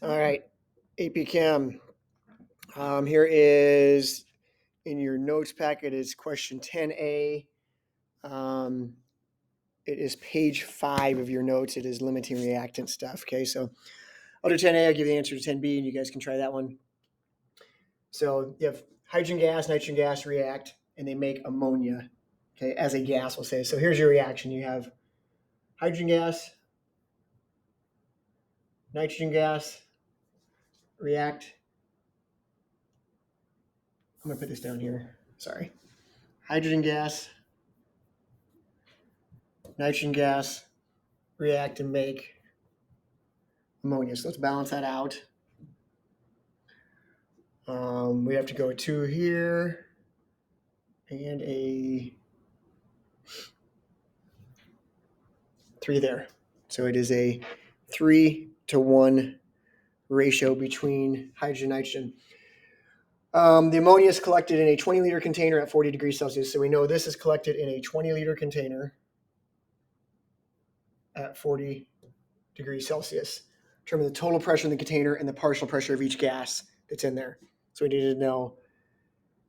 All right, AP Chem. Here is in your notes packet is question 10A. It is page 5 of your notes. It is limiting reactant stuff. Okay, so I'll do 10A. I'll give you the answer to 10B, and you guys can try that one. So you have hydrogen gas, nitrogen gas react, and they make ammonia. Okay, as a gas, we'll say. So here's your reaction. You have hydrogen gas, nitrogen gas, react. I'm going to put this down here. Sorry. Hydrogen gas, nitrogen gas, react and make ammonia. So let's balance that out. We have to go 2 here and a 3 there. So it is a 3-to-1 ratio between hydrogen and nitrogen. The ammonia is collected in a 20-liter container at 40 degrees Celsius. So we know this is collected in a 20-liter container at 40 degrees Celsius. Determine the total pressure in the container and the partial pressure of each gas that's in there. So we need to know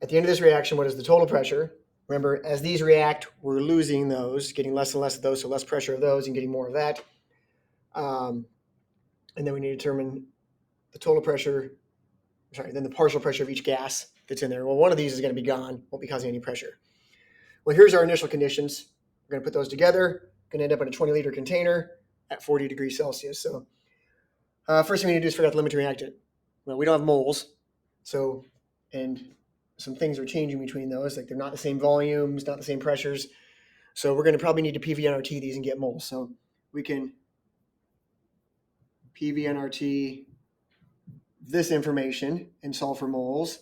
at the end of this reaction, what is the total pressure? Remember, as these react, we're losing those, getting less and less of those, so less pressure of those and getting more of that. And then we need to determine the total pressure, then the partial pressure of each gas that's in there. Well, one of these is going to be gone, won't be causing any pressure. Well, here's our initial conditions. We're going to put those together. Going to end up in a 20-liter container at 40 degrees Celsius. So first thing we need to do is figure out the limiting reactant. Well, we don't have moles, so, and some things are changing between those, like they're not the same volumes, not the same pressures. So we're going to probably need to PV-nRT these and get moles. So we can PV-nRT this information and solve for moles,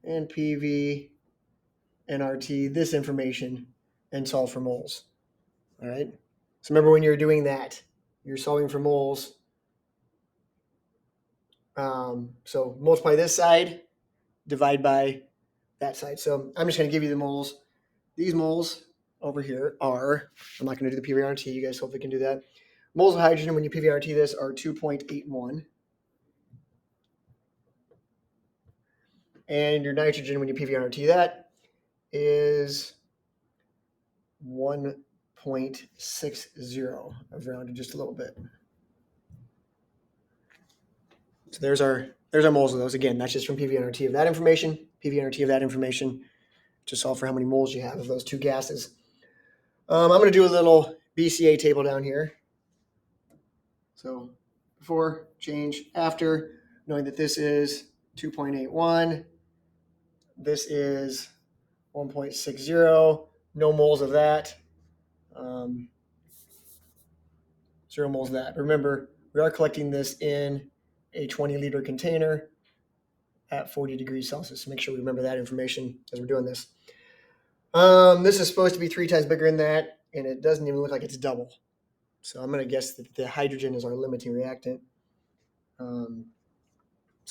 and PV-nRT this information and solve for moles. All right. So remember, when you're doing that, you're solving for moles. So multiply this side, divide by that side. So I'm just going to give you the moles. These moles over here are, I'm not going to do the PV-nRT. You guys hopefully can do that. Moles of hydrogen, when you PV-nRT this, are 2.81. And your nitrogen, when you PV-nRT that, is 1.60. I've rounded just a little bit. So there's our moles of those. Again, that's just from PV-nRT of that information, PV-nRT of that information, to solve for how many moles you have of those two gases. I'm going to do a little BCA table down here. So before, change, after, knowing that this is 2.81, this is 1.60, no moles of that, 0 moles of that. Remember, we are collecting this in a 20-liter container at 40 degrees Celsius. So make sure we remember that information as we're doing this. This is supposed to be 3 times bigger than that, and it doesn't even look like it's double. So I'm going to guess that the hydrogen is our limiting reactant. So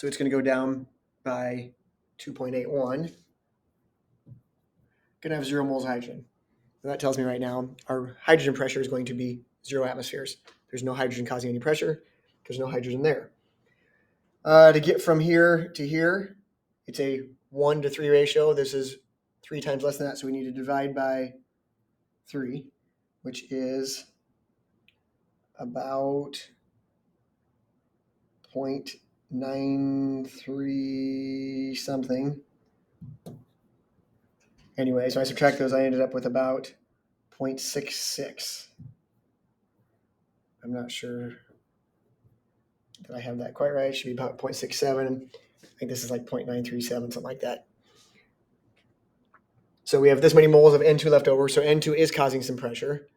it's going to go down by 2.81. Going to have 0 moles of hydrogen. And that tells me right now our hydrogen pressure is going to be 0 atmospheres. There's no hydrogen causing any pressure. There's no hydrogen there. To get from here to here, it's a 1-to-3 ratio. This is 3 times less than that, so we need to divide by 3, which is about 0.93 something. Anyway, so I subtract those, I ended up with about 0.66. I'm not sure that I have that quite right. It should be about 0.67. I think this is like 0.937, something like that. So we have this many moles of N2 left over. So N2 is causing some pressure.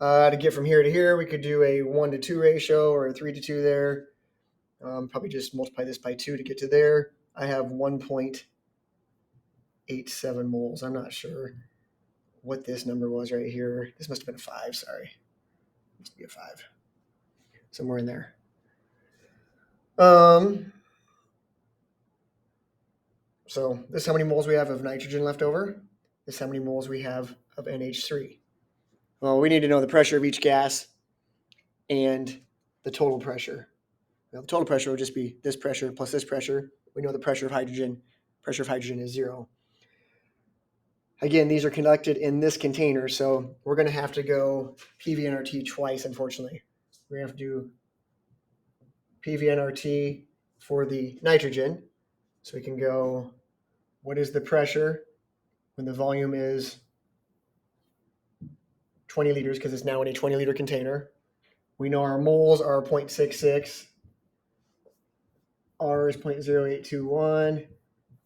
To get from here to here, we could do a 1-to-2 ratio or a 3-to-2 there. Probably just multiply this by 2 to get to there. I have 1.87 moles. I'm not sure what this number was right here. This must have been a 5, sorry. Must be a 5. Somewhere in there. So this is how many moles we have of nitrogen left over. This is how many moles we have of NH3. Well, we need to know the pressure of each gas and the total pressure. Well, the total pressure will just be this pressure plus this pressure. We know the pressure of hydrogen is 0. Again, these are conducted in this container, so we're going to have to go PV-nRT twice, unfortunately. We're going to have to do PV-nRT for the nitrogen. So we can go, what is the pressure when the volume is 20 liters, because it's now in a 20-liter container. We know our moles are 0.66. R is 0.0821.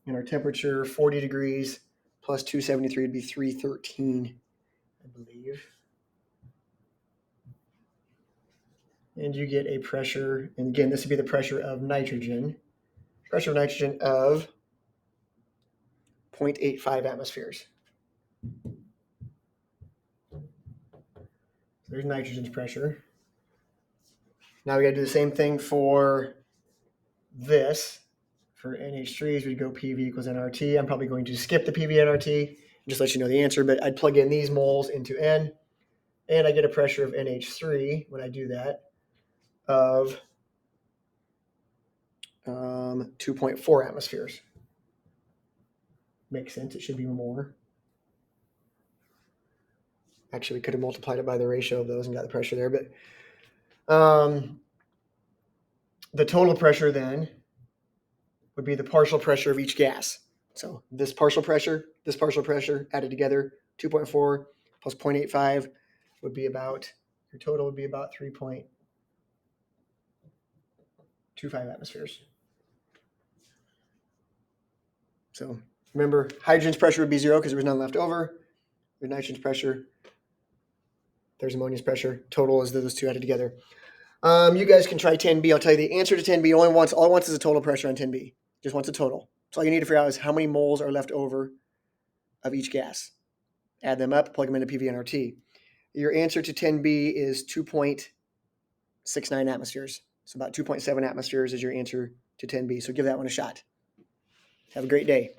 And our temperature, 40 degrees plus 273 would be 313, I believe. And you get a pressure, and again, this would be the pressure of nitrogen. Pressure of nitrogen of 0.85 atmospheres. So there's nitrogen's pressure. Now we got to do the same thing for this. For NH3s, we'd go PV equals nRT. I'm probably going to skip the PV nRT, just let you know the answer, but I'd plug in these moles into N, and I get a pressure of NH3 when I do that of 2.4 atmospheres. Makes sense. It should be more. Actually, we could have multiplied it by the ratio of those and got the pressure there, but the total pressure then would be the partial pressure of each gas. So this partial pressure added together, 2.4 plus 0.85 would be about, your total would be about 3.25 atmospheres. So remember, hydrogen's pressure would be 0 because there was none left over. There's nitrogen's pressure. There's ammonia's pressure. Total is those two added together. You guys can try 10B. I'll tell you the answer to 10B all it wants is a total pressure on 10B. Just wants a total. So all you need to figure out is how many moles are left over of each gas. Add them up, plug them into PV-nRT. Your answer to 10B is 2.69 atmospheres. So about 2.7 atmospheres is your answer to 10B. So give that one a shot. Have a great day.